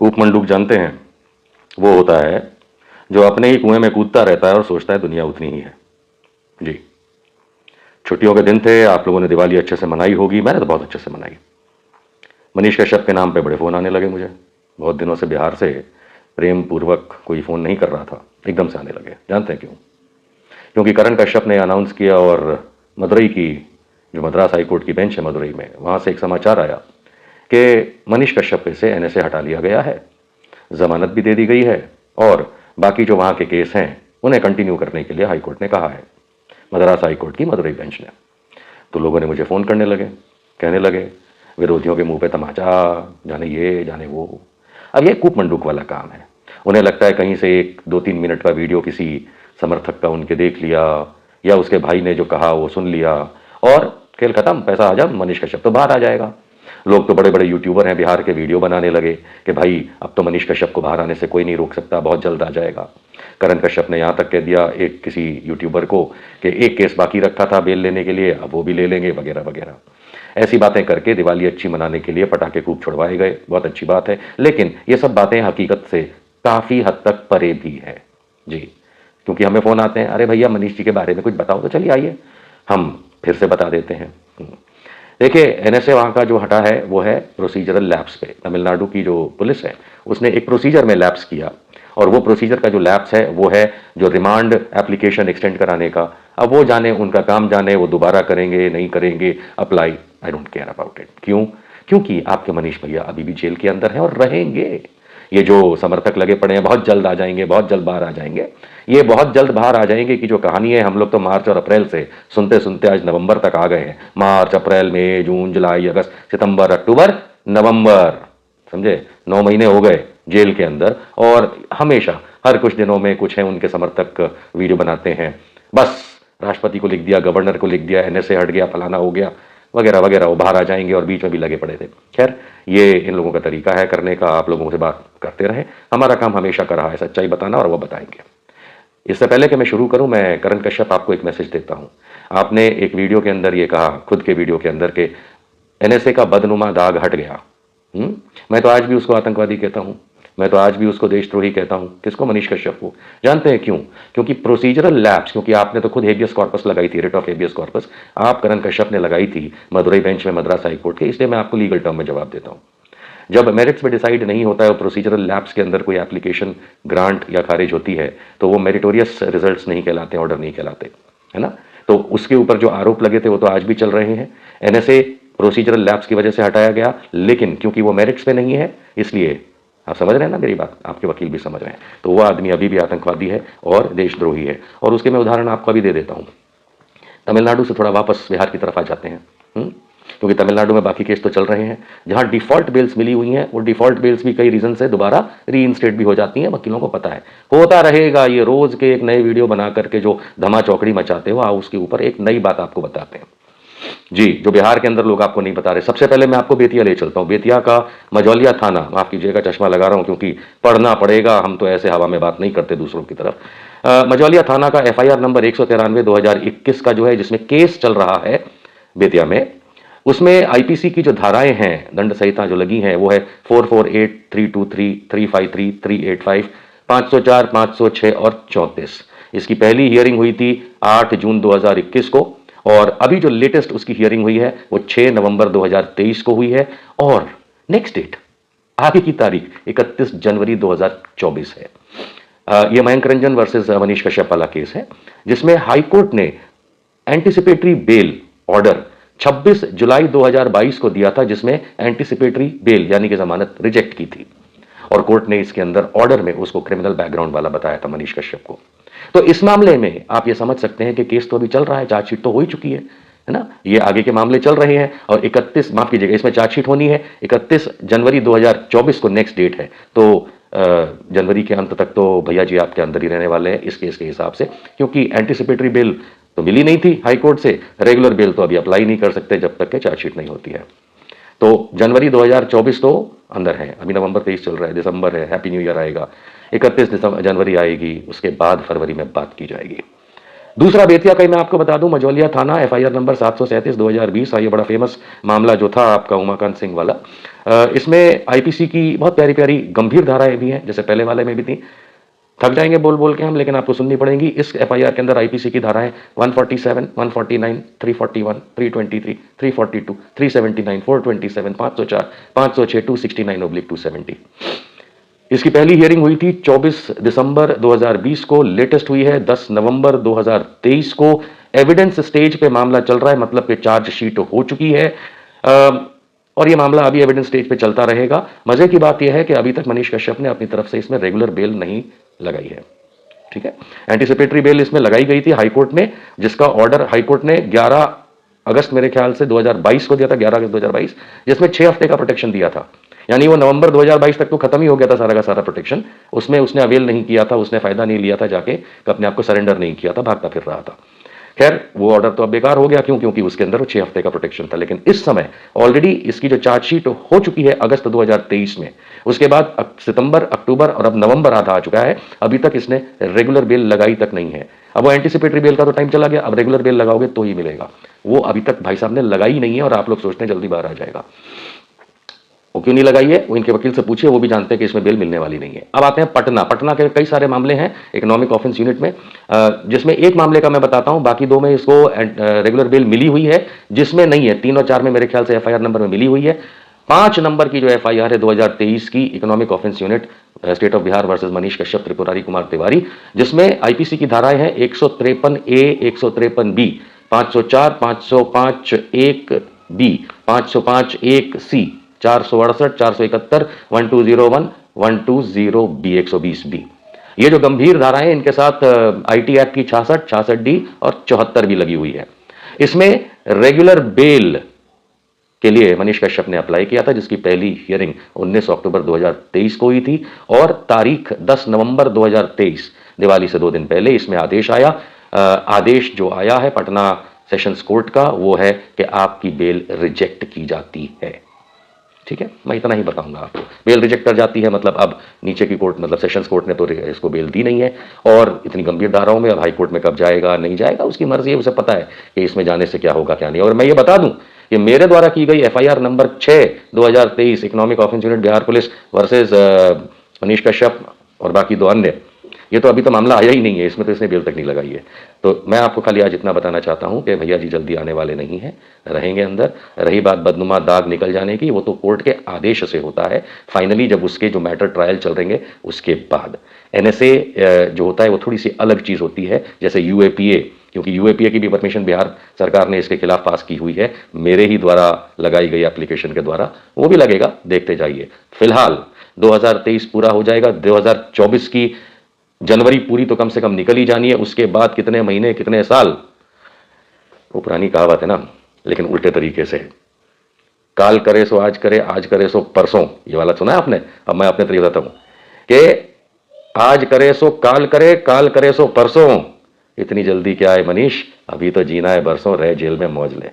कूप मंडूक जानते हैं? वो होता है जो अपने ही कुएं में कूदता रहता है और सोचता है दुनिया उतनी ही है। जी। छुट्टियों के दिन थे, आप लोगों ने दिवाली अच्छे से मनाई होगी, मैंने तो बहुत अच्छे से मनाई। मनीष कश्यप के नाम पे बड़े फ़ोन आने लगे मुझे। बहुत दिनों से बिहार से प्रेम पूर्वक कोई फ़ोन नहीं कर रहा था, एकदम से आने लगे। जानते हैं क्यों? क्योंकि करण कश्यप ने अनाउंस किया और मदुरई की जो मद्रास हाईकोर्ट की बेंच है मदुरई में, वहाँ से एक समाचार आया कि मनीष कश्यप पे से एनएसए हटा लिया गया है, जमानत भी दे दी गई है और बाकी जो वहाँ के केस हैं उन्हें कंटिन्यू करने के लिए हाईकोर्ट ने कहा है, मद्रास हाईकोर्ट की मदुरई बेंच ने। तो लोगों ने मुझे फ़ोन करने लगे, कहने लगे, विरोधियों के मुंह पे तमाचा, जाने ये जाने वो। अब ये कूप मंडूक वाला काम है। उन्हें लगता है कहीं से एक 2-3 मिनट का वीडियो किसी समर्थक का उनके देख लिया या उसके भाई ने जो कहा वो सुन लिया और खेल खत्म, पैसा आ जा, मनीष कश्यप तो बाहर आ जाएगा। लोग तो बड़े बड़े यूट्यूबर हैं बिहार के, वीडियो बनाने लगे कि भाई अब तो मनीष कश्यप को बाहर आने से कोई नहीं रोक सकता, बहुत जल्द आ जाएगा। करण कश्यप ने यहाँ तक कह दिया एक किसी यूट्यूबर को कि एक केस बाकी रखा था बेल लेने के लिए, अब वो भी ले लेंगे वगैरह वगैरह। ऐसी बातें करके दिवाली अच्छी मनाने के लिए पटाखे खूब छुड़वाए गए, बहुत अच्छी बात है, लेकिन ये सब बातें हकीकत से काफ़ी हद तक परे भी है। जी। क्योंकि हमें फ़ोन आते हैं, अरे भैया मनीष जी के बारे में कुछ बताओ, तो चलिए आइए हम फिर से बता देते हैं। देखिए, एनएसए वहाँ का जो हटा है वो है प्रोसीजरल लैप्स पे। तमिलनाडु की जो पुलिस है उसने एक प्रोसीजर में लैप्स किया और वो प्रोसीजर का जो लैप्स है वो है जो रिमांड एप्लीकेशन एक्सटेंड कराने का। अब वो जाने, उनका काम जाने, वो दोबारा करेंगे नहीं करेंगे apply, I don't care about it. क्यों? क्योंकि आपके मनीष भैया अभी भी जेल के अंदर हैं और रहेंगे। ये जो समर्थक लगे पड़े हैं बहुत जल्द आ जाएंगे, बहुत जल्द बाहर आ जाएंगे, ये बहुत जल्द बाहर आ जाएंगे की जो कहानी है हम लोग तो मार्च और अप्रैल से सुनते सुनते आज नवंबर तक आ गए हैं। मार्च, अप्रैल, मई, जून, जुलाई, अगस्त, सितंबर, अक्टूबर, नवंबर, समझे? 9 महीने हो गए जेल के अंदर और हमेशा हर कुछ दिनों में कुछ है उनके समर्थक वीडियो बनाते हैं, बस राष्ट्रपति को लिख दिया, गवर्नर को लिख दिया, एनएसए हट गया, फलाना हो गया वगैरह वगैरह, वो बाहर आ जाएंगे और बीच में भी लगे पड़े थे। खैर, ये इन लोगों का तरीका है करने का, आप लोगों से बात करते रहे, हमारा काम हमेशा कर रहा है सच्चाई बताना और वो बताएंगे। इससे पहले कि मैं शुरू करूं, मैं करण कश्यप आपको एक मैसेज देता हूं। आपने एक वीडियो के अंदर ये कहा, खुद के वीडियो के अंदर, के एनएसए का बदनुमा दाग हट गया। मैं तो आज भी उसको आतंकवादी कहता हूं, मैं तो आज भी उसको देशद्रोही कहता हूं। किसको? मनीष कश्यप को। जानते हैं क्यों? क्योंकि प्रोसीजरल लैप्स, क्योंकि आपने तो खुद हेबियस कॉर्पस लगाई थी, रिट ऑफ हेबियस कॉर्पस आप करण कश्यप ने लगाई थी मदुरई बेंच में मद्रास हाईकोर्ट के, इसलिए मैं आपको लीगल टर्म में जवाब देता हूं। जब मेरिट्स पे डिसाइड नहीं होता है और प्रोसीजरल लैप्स के अंदर कोई एप्लीकेशन ग्रांट या खारिज होती है तो वो मेरिटोरियस रिजल्ट्स नहीं कहलाते, ऑर्डर नहीं कहलाते, है ना? तो उसके ऊपर जो आरोप लगे थे वो तो आज भी चल रहे हैं। एनएसए प्रोसीजरल लैप्स की वजह से हटाया गया, लेकिन क्योंकि वो मेरिट्स पे नहीं है इसलिए, आप समझ रहे हैं ना मेरी बात, आपके वकील भी समझ रहे हैं, तो वो आदमी अभी भी आतंकवादी है और देशद्रोही है। और उसके मैं उदाहरण आपको अभी दे देता हूँ। तमिलनाडु से थोड़ा वापस बिहार की तरफ आ जाते हैं, क्योंकि तमिलनाडु में बाकी केस तो चल रहे हैं। जहां डिफॉल्ट बेल्स मिली हुई हैं वो डिफॉल्ट बेल्स भी कई रीजन से दोबारा रीइंस्टेट भी हो जाती हैं, वकीलों को पता है, होता रहेगा। ये रोज के एक नए वीडियो बना करके जो धमा चौकड़ी मचाते हो, आओ उसके ऊपर एक नई बात आपको बताते हैं जी, जो बिहार के अंदर लोग आपको नहीं बता रहे। सबसे पहले मैं आपको बेतिया ले चलता हूँ। बेतिया का मझौलिया थाना, माफ कीजिएगा चश्मा लगा रहा हूँ क्योंकि पढ़ना पड़ेगा, हम तो ऐसे हवा में बात नहीं करते दूसरों की तरफ। मझौलिया थाना का एफआईआर नंबर 193/2021 का जो है, जिसमें केस चल रहा है बेतिया में, उसमें आईपीसी की जो धाराएं हैं, दंड संहिता जो लगी हैं, वो है 448, 323, 353, 385, 504, 506 और 34। इसकी पहली हियरिंग हुई थी 8 जून 2021 को और अभी जो लेटेस्ट उसकी हियरिंग हुई है वो 6 नवंबर 2023 को हुई है और नेक्स्ट डेट, आगे की तारीख 31 जनवरी 2024 है। यह मयंक रंजन वर्सेस मनीष कश्यप वाला केस है, जिसमें हाईकोर्ट ने एंटीसिपेटरी बेल ऑर्डर 26 जुलाई 2022 को दिया था, जिसमें एंटीसिपेटरी बेल यानी कि जमानत रिजेक्ट की थी और कोर्ट ने इसके अंदर ऑर्डर में उसको क्रिमिनल बैकग्राउंड वाला बताया था मनीष कश्यप को। तो इस मामले में आप ये समझ सकते हैं कि केस तो अभी चल रहा है, चार्जशीट तो हो ही चुकी है ना, ये आगे के मामले चल रहे हैं और 31, माफ कीजिएगा, इसमें चार्जशीट होनी है 31 जनवरी 2024 को नेक्स्ट डेट है। तो जनवरी के अंत तक तो भैया जी आपके अंदर ही रहने वाले हैं इस केस के हिसाब से, क्योंकि एंटीसिपेटरी बेल तो मिली नहीं थी हाईकोर्ट से, रेगुलर बेल तो अभी अप्लाई नहीं कर सकते जब तक के चार्जशीट नहीं होती है। तो जनवरी 2024 तो अंदर है, अभी नवंबर 23 चल रहा है, दिसंबर है, हैप्पी न्यू ईयर आएगा, 31 जनवरी आएगी, उसके बाद फरवरी में बात की जाएगी। दूसरा बेतिया का मैं आपको बता दूं, मझौलिया थाना, एफआईआर नंबर 737/2020, ये बड़ा फेमस मामला जो था आपका उमाकांत सिंह वाला, इसमें आईपीसी की बहुत प्यारी प्यारी गंभीर धाराएं भी हैं, जैसे पहले वाले में भी थी। थक जाएंगे बोल बोल के हम, लेकिन आपको सुननी पड़ेंगी। इस एफआईआर के अंदर आईपीसी की धाराएं 147, 149, 341, 323, 342, 379, 427, 504, 506, 269/270। इसकी पहली हियरिंग हुई थी 24 दिसंबर 2020 को, लेटेस्ट हुई है 10 नवंबर 2023 को। एविडेंस स्टेज पे मामला चल रहा है, मतलब कि चार्जशीट हो चुकी है और ये मामला अभी एविडेंस स्टेज पे चलता रहेगा। मजे की बात यह है कि अभी तक मनीष कश्यप ने अपनी तरफ से इसमें रेगुलर बेल नहीं लगाई है। ठीक है, एंटीसिपेटरी बेल इसमें लगाई गई थी हाईकोर्ट में, जिसका ऑर्डर हाईकोर्ट ने 11 अगस्त मेरे ख्याल से 2022 को दिया था, 11 अगस्त 2022, जिसमें 6 हफ्ते का प्रोटेक्शन दिया था। यानी वो नवंबर 2022 तक तो खत्म ही हो गया था सारा का सारा प्रोटेक्शन। उसमें उसने अवेल नहीं किया था, उसने फायदा नहीं लिया था, जाके अपने आप को सरेंडर नहीं किया था, भागता फिर रहा था। खैर, वो ऑर्डर तो अब बेकार हो गया। क्यों? क्योंकि उसके अंदर वो 6 हफ्ते का प्रोटेक्शन था। लेकिन इस समय ऑलरेडी इसकी जो चार्जशीट हो चुकी है अगस्त 2023 में, उसके बाद सितंबर, अक्टूबर और अब नवंबर आधा आ चुका है, अभी तक इसने रेगुलर बेल लगाई तक नहीं है। अब वो एंटीसिपेटरी बेल का तो टाइम चला गया, अब रेगुलर बेल लगाओगे तो ही मिलेगा। वो अभी तक भाई साहब ने लगाई नहीं है और आप लोग सोचते हैं जल्दी बाहर आ जाएगा। वो क्यों नहीं लगाई है, वो इनके वकील से पूछिए, वो भी जानते हैं कि इसमें बेल मिलने वाली नहीं है। अब आते हैं पटना। पटना के कई सारे मामले हैं इकोनॉमिक ऑफेंस यूनिट में, जिसमें एक मामले का मैं बताता हूं, बाकी दो में इसको रेगुलर बेल मिली हुई है, जिसमें नहीं है 3 और 4 में मेरे ख्याल से एफआईआर नंबर में मिली हुई है। 5 नंबर की जो एफआईआर है 2023 की, economic offence unit state of Bihar versus Manish Kashyap Tripurari Kumar Tiwari, जिसमें आईपीसी की धाराएं हैं 153A, 153B, 504, 505(1)B, 505(1)C, 468, 471, 1201, 120B, 120B। ये जो गंभीर धाराएं, इनके साथ आईटी एक्ट की 66, 66D और 74 भी लगी हुई है। इसमें रेगुलर बेल के लिए मनीष कश्यप ने अप्लाई किया था, जिसकी पहली हियरिंग 19 अक्टूबर 2023 को हुई थी और तारीख 10 नवंबर 2023, दिवाली से 2 दिन पहले इसमें आदेश आया। आदेश जो आया है पटना सेशंस कोर्ट का, वो है कि आपकी बेल रिजेक्ट की जाती है। ठीक है, मैं इतना ही बताऊंगा आपको। बेल रिजेक्ट कर जाती है मतलब अब नीचे की कोर्ट, मतलब सेशंस कोर्ट ने तो इसको बेल दी नहीं है, और इतनी गंभीर धाराओं में अब हाई कोर्ट में कब जाएगा नहीं जाएगा उसकी मर्जी है, उसे पता है कि इसमें जाने से क्या होगा क्या नहीं। और मैं ये बता दूं कि मेरे द्वारा की गई FIR number 6 2023 economic offence unit Bihar police versus Manish Kashyap और बाकी 2 अन्य, ये तो अभी तो मामला आया ही नहीं है, इसमें तो इसने बेल तक नहीं लगाई है। तो मैं आपको खाली आज इतना बताना चाहता हूं कि भैया जी जल्दी आने वाले नहीं हैं, रहेंगे अंदर। रही बात बदनुमा दाग निकल जाने की, वो तो कोर्ट के आदेश से होता है फाइनली, जब उसके जो मैटर ट्रायल चल रहेंगे उसके बाद। एनएसए जो होता है वो थोड़ी सी अलग चीज होती है, जैसे यूएपीए, क्योंकि यूएपीए की भी परमिशन बिहार सरकार ने इसके खिलाफ पास की हुई है, मेरे ही द्वारा लगाई गई एप्लीकेशन के द्वारा, वो भी लगेगा, देखते जाइए। फिलहाल 2023 पूरा हो जाएगा, 2024 की जनवरी पूरी तो कम से कम निकल ही जानी है, उसके बाद कितने महीने कितने साल, वो पुरानी कहावत है ना, लेकिन उल्टे तरीके से। काल करे सो आज करे, आज करे सो परसों, ये वाला सुना है आपने? अब मैं अपने तरीके बताता हूं कि आज करे सो काल करे, काल करे सो परसों। इतनी जल्दी क्या है मनीष, अभी तो जीना है बरसों, रहे जेल में मौज ले।